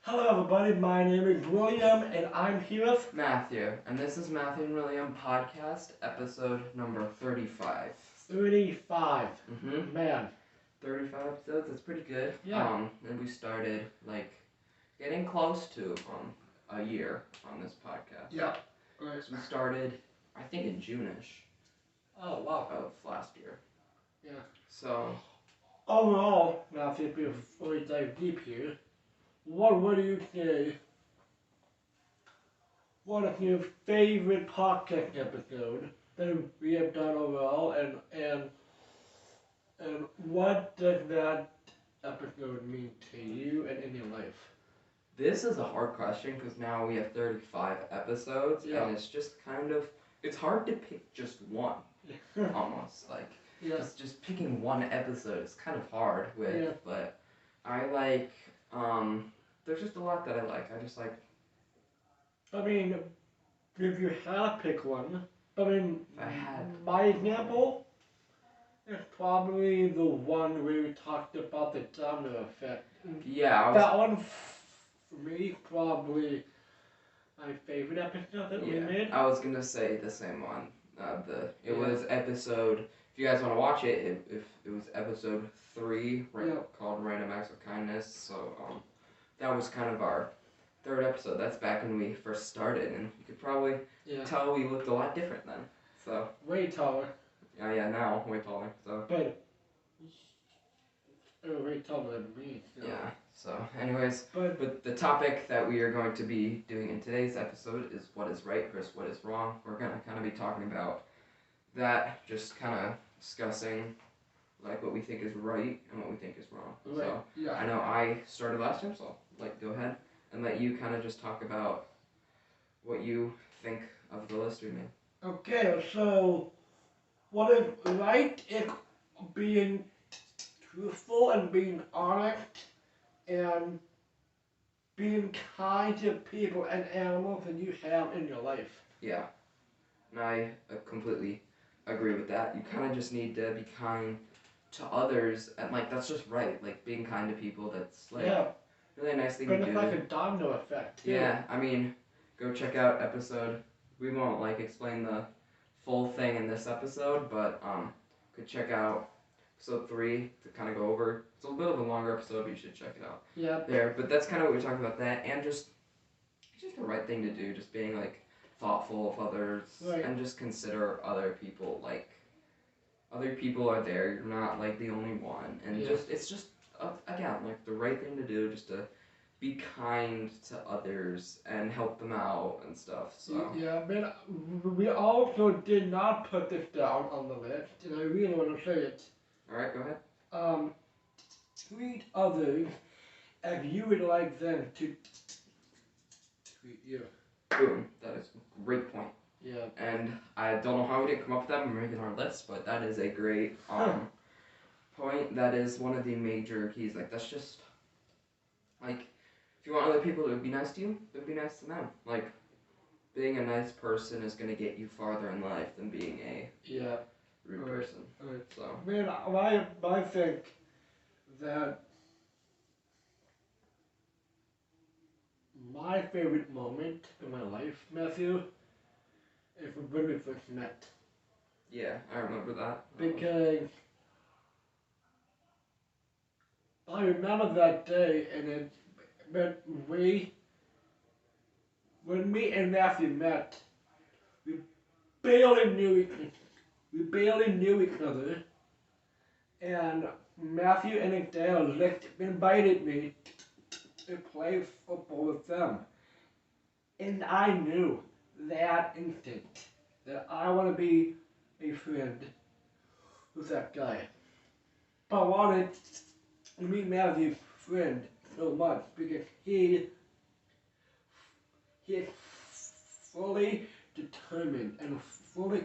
Hello everybody, my name is William and I'm here with Matthew, and this is Matthew and William podcast, episode number 35. 35. Mm-hmm. Man. 35 episodes, that's pretty good. Yeah. And we started, getting close to, a year on this podcast. Yeah. Right. So we started, I think in June-ish. Oh, wow. Of last year. Yeah. So. Overall, Matthew, before we dive deep here, what would you say, what is your favorite podcast episode that we have done overall, and what does that episode mean to you and in your life? This is a hard question because now we have 35 episodes, and it's just it's hard to pick just one, almost. Just picking one episode is kind of hard but I like, there's just a lot that I like. I mean, if you had to pick one, my example is probably the one where we talked about the domino effect. Yeah, that one, for me, probably my favorite episode that we made. I was gonna say the same one. It was episode. If you guys want to watch it, it was episode 3, called Random Acts of Kindness. So that was kind of our third episode. That's back when we first started, and you could probably tell we looked a lot different then. So way taller. Yeah, now way taller. So. But way taller than me. So. Yeah. So, anyways, but the topic that we are going to be doing in today's episode is what is right versus what is wrong. We're gonna kind of be talking about that, just kind of discussing like what we think is right and what we think is wrong. Right. So I know I started last time, so go ahead and let you kind of just talk about what you think of the list we made. Okay, so what is right is being truthful and being honest and being kind to people and animals that you have in your life. Yeah, and I completely agree with that. You kind of just need to be kind to others, and that's just right. Being kind to people, that's really nice thing to do. But it's like a domino effect too. Yeah, I mean, go check out episode. We won't explain the full thing in this episode, but could check out episode 3 to kind of go over. It's a little bit of a longer episode, but you should check it out. Yeah. There, but that's kind of what we're talking about, that, and just the right thing to do, just being thoughtful of others, and just consider other people. Other people are there. You're not the only one, and it's just again the right thing to do, just to be kind to others and help them out and stuff. So yeah, but we also did not put this down on the list, and I really want to say it. All right, go ahead. Treat others as you would like them to treat you. Boom. That is a great point. Yeah. And I don't know how we didn't come up with that when we were making our list, but that is a great point. That is one of the major keys. That's just if you want other people to be nice to you, then be nice to them. Being a nice person is gonna get you farther in life than being a rude person. Right. So I think that my favorite moment in my life, Matthew, is when we first met. Yeah, I remember that. Because I remember that day, and when me and Matthew met, we barely knew each other, and Matthew and his dad invited me to play football with them, and I knew that instant that I want to be a friend with that guy. But I wanted to meet Matthew's friend so much because he is fully determined and fully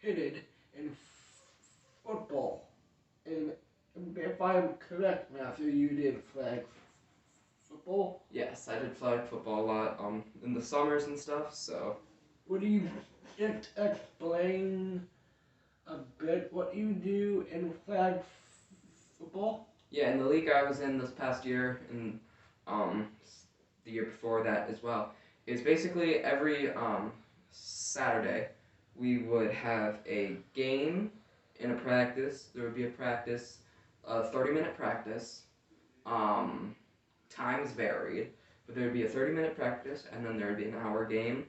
committed in football. And if I am correct, Matthew, you did flag football? Yes, I did flag football a lot in the summers and stuff, so. Would you explain a bit what you do in flag football? Yeah, in the league I was in this past year, and um, the year before that as well, it's basically every Saturday we would have a game and a practice. There would be a practice, a 30-minute practice. Um, Times varied, but there would be a 30-minute practice, and then there would be an hour game.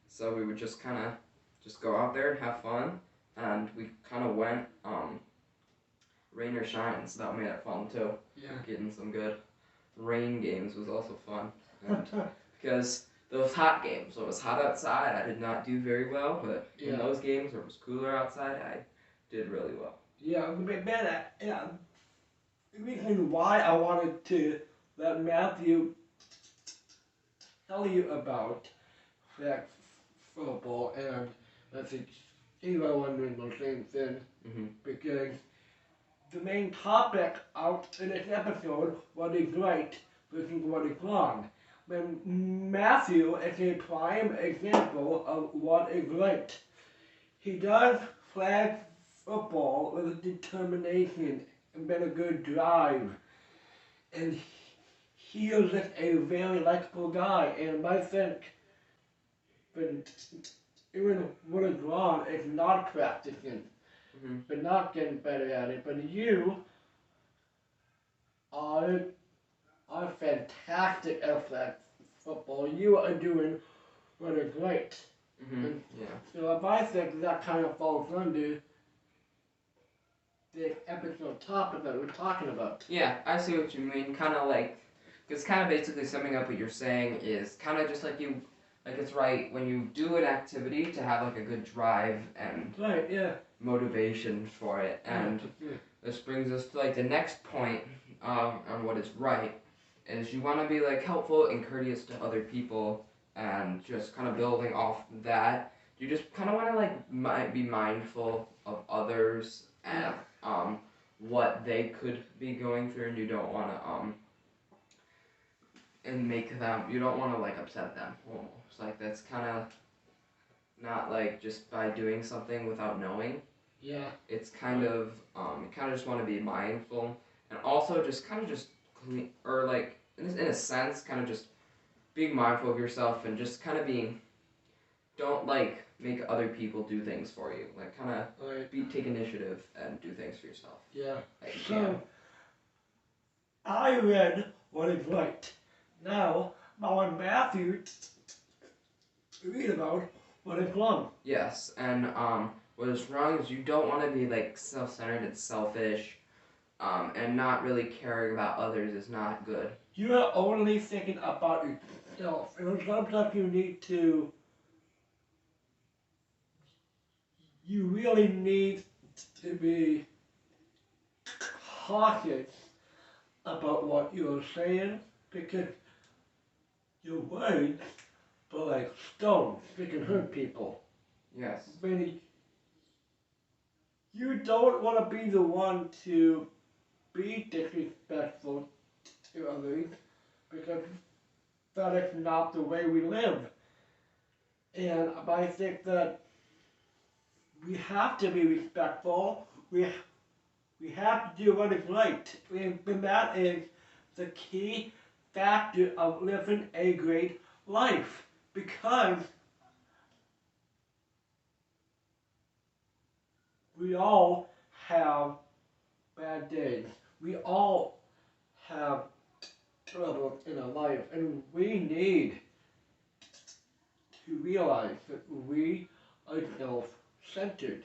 So we would just kind of just go out there and have fun, and we kind of went rain or shine, so that made it fun too. Yeah. Getting some good rain games was also fun, and because those hot games, when it was hot outside, I did not do very well, but in those games where it was cooler outside, I did really well. Yeah, man, the reason why I wanted to let Matthew tell you about flag football, and I think anyone wondering the same thing, because the main topic out in this episode, what is right versus what is wrong. When Matthew is a prime example of what is right. He does flag football with determination and with a good drive. And he is just a very likable guy. And I think when even what is wrong is not practicing, but not getting better at it. But you are fantastic at flag football. You are doing really great. Yeah. So I think that kind of falls under the episode topic that we're talking about. Yeah, I see what you mean. Kind of like, because kind of basically summing up what you're saying is kind of just like you, like it's right when you do an activity to have like a good drive and motivation for it. And this brings us to like the next point on what is right is you want to be like helpful and courteous to other people, and just kind of building off that. You just kind of want to like be mindful of others and what they could be going through, and you don't want to and make them. You don't want to like upset them. Almost like that's kind of not like just by doing something without knowing. Yeah. It's kind of you kind of just want to be mindful, and also just kind of just clean, or like in a sense, kind of just being mindful of yourself and just kind of being. Don't like make other people do things for you. Like kind of take initiative and do things for yourself. Yeah. Like, so I read what is right. Now I want Matthew to read about what is wrong. Yes, and what is wrong is you don't want to be like self-centered and selfish, and not really caring about others is not good. You are only thinking about yourself, and sometimes you need to. You really need to be cautious about what you're saying, because your words are like stones. They can hurt people. Yes. When you don't want to be the one to be disrespectful to others, because that is not the way we live. And I think that we have to be respectful. We have to do what is right. And that is the key factor of living a great life. Because we all have bad days. We all have trouble in our life. And we need to realize that we are self-centered.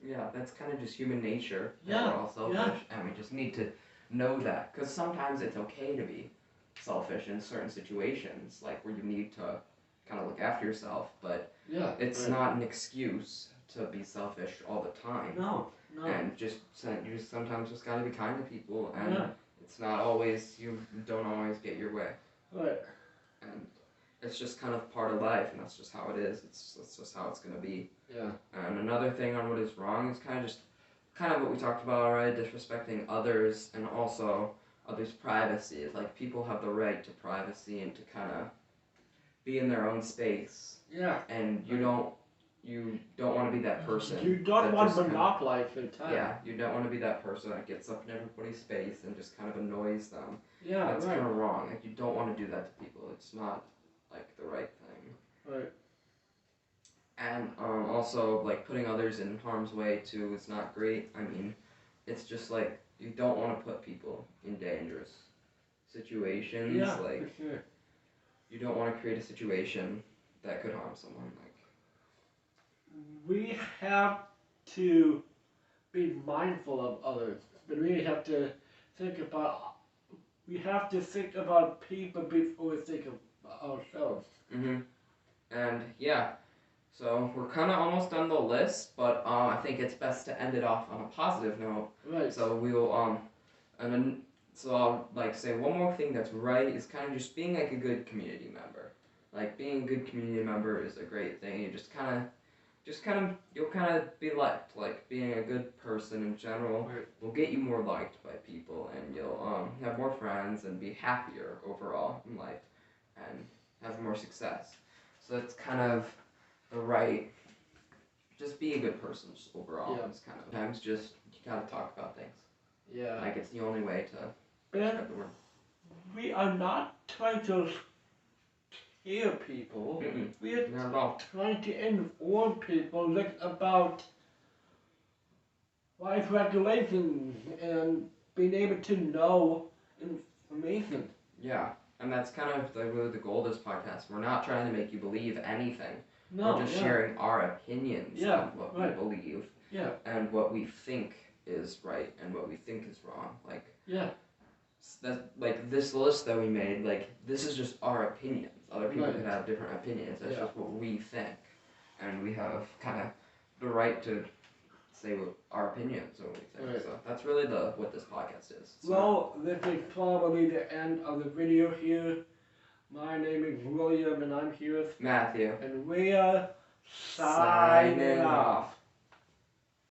Yeah, that's kind of just human nature. Yeah. We're all selfish, and we just need to know that. Because sometimes it's okay to be selfish in certain situations, like where you need to kind of look after yourself, but it's not an excuse to be selfish all the time. No. And you just sometimes just gotta be kind to people, and it's not always, you don't always get your way. Right. And it's just kind of part of life, and that's just how it is. That's just how it's gonna be. Yeah. And another thing on what is wrong is kind of what we talked about already, disrespecting others, and also others' privacy. It's like people have the right to privacy and to kind of be in their own space. Yeah. And you don't you don't want to be that person. You don't that want just to kinda- monopolize their time. Yeah, you don't want to be that person that gets up in everybody's face and just kind of annoys them. Yeah, That's right. kind of wrong. Like, you don't want to do that to people. It's not, like, the right thing. Right. And also, like, putting others in harm's way, too, is not great. I mean, it's just, like, you don't want to put people in dangerous situations. Yeah, like, for sure. you don't want to create a situation that could harm someone. Like, we have to be mindful of others, but we have to think about. We have to think about people before we think of ourselves. And yeah, so we're kind of almost done the list, but I think it's best to end it off on a positive note. Right. So we'll and then so I'll like say one more thing that's right is kind of just being like a good community member. Like being a good community member is a great thing. You you'll kind of be liked. Like being a good person in general Right. will get you more liked by people, and you'll have more friends and be happier overall in life, and have more success. So it's kind of the right. Just be a good person just overall. Yeah. It's kind of sometimes just you gotta talk about things. Yeah. Like it's the only way to Ben, spread the word. we are not trying to scare people. We are Not at all. trying to inform people about life regulations and being able to know information. Yeah, and that's kind of really the goal of this podcast. We're not trying to make you believe anything. No, We're just sharing our opinions on what we believe and what we think is right and what we think is wrong. Like that, like this list that we made, like this is just our opinions. Other people could have different opinions. That's just what we think, and we have kind of the right to say what our opinions or what we think. So that's really what this podcast is. Well, this is probably the end of the video here. My name is William, and I'm here with Matthew. And we are signing off.